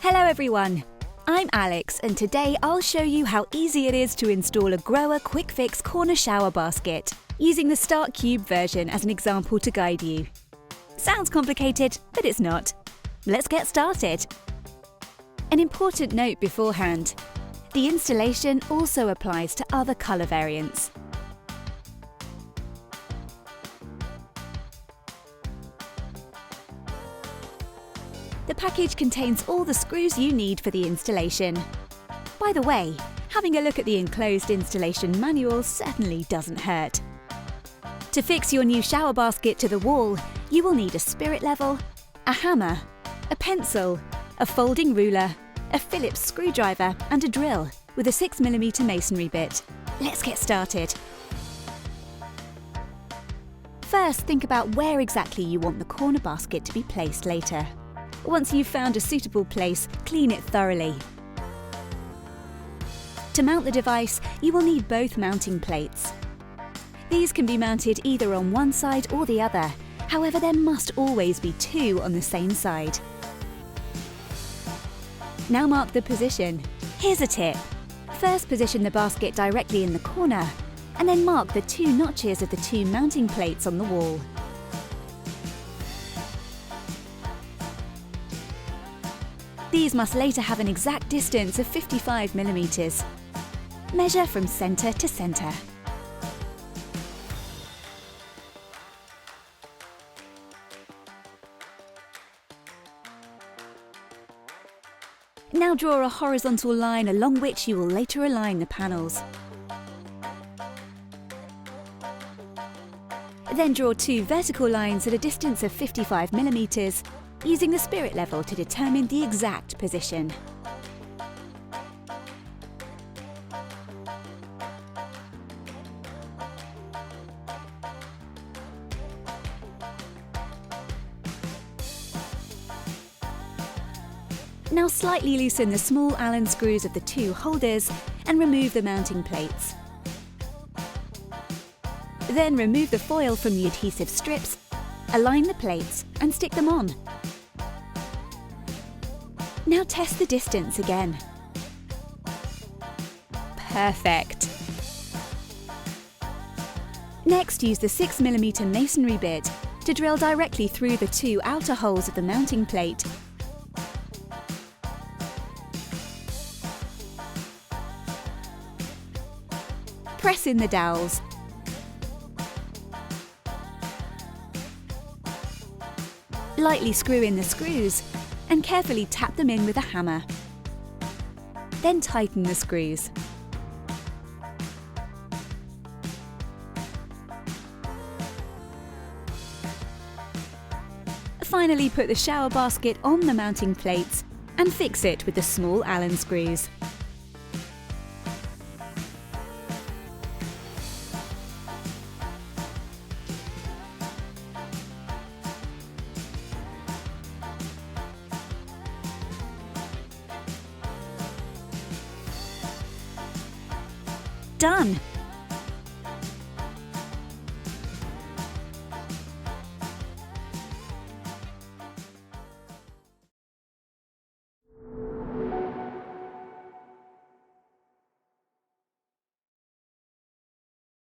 Hello everyone, I'm Alex and today I'll show you how easy it is to install a GROHE QuickFix corner shower basket using the Start Cube version as an example to guide you. Sounds complicated, but it's not. Let's get started. An important note beforehand. The installation also applies to other colour variants. The package contains all the screws you need for the installation. By the way, having a look at the enclosed installation manual certainly doesn't hurt. To fix your new shower basket to the wall, you will need a spirit level, a hammer, a pencil, a folding ruler, a Phillips screwdriver and a drill with a 6mm masonry bit. Let's get started. First, think about where exactly you want the corner basket to be placed later. Once you've found a suitable place, clean it thoroughly. To mount the device, you will need both mounting plates. These can be mounted either on one side or the other, however there must always be two on the same side. Now mark the position. Here's a tip. First position the basket directly in the corner, and then mark the two notches of the two mounting plates on the wall. These must later have an exact distance of 55mm. Measure from centre to centre. Now draw a horizontal line along which you will later align the panels. Then draw two vertical lines at a distance of 55mm, using the spirit level to determine the exact position. Now slightly loosen the small Allen screws of the two holders and remove the mounting plates. Then remove the foil from the adhesive strips, align the plates and stick them on. Now test the distance again. Perfect! Next, use the 6mm masonry bit to drill directly through the two outer holes of the mounting plate. Press in the dowels. Lightly screw in the screws and carefully tap them in with a hammer. Then tighten the screws. Finally, put the shower basket on the mounting plates and fix it with the small Allen screws. Done!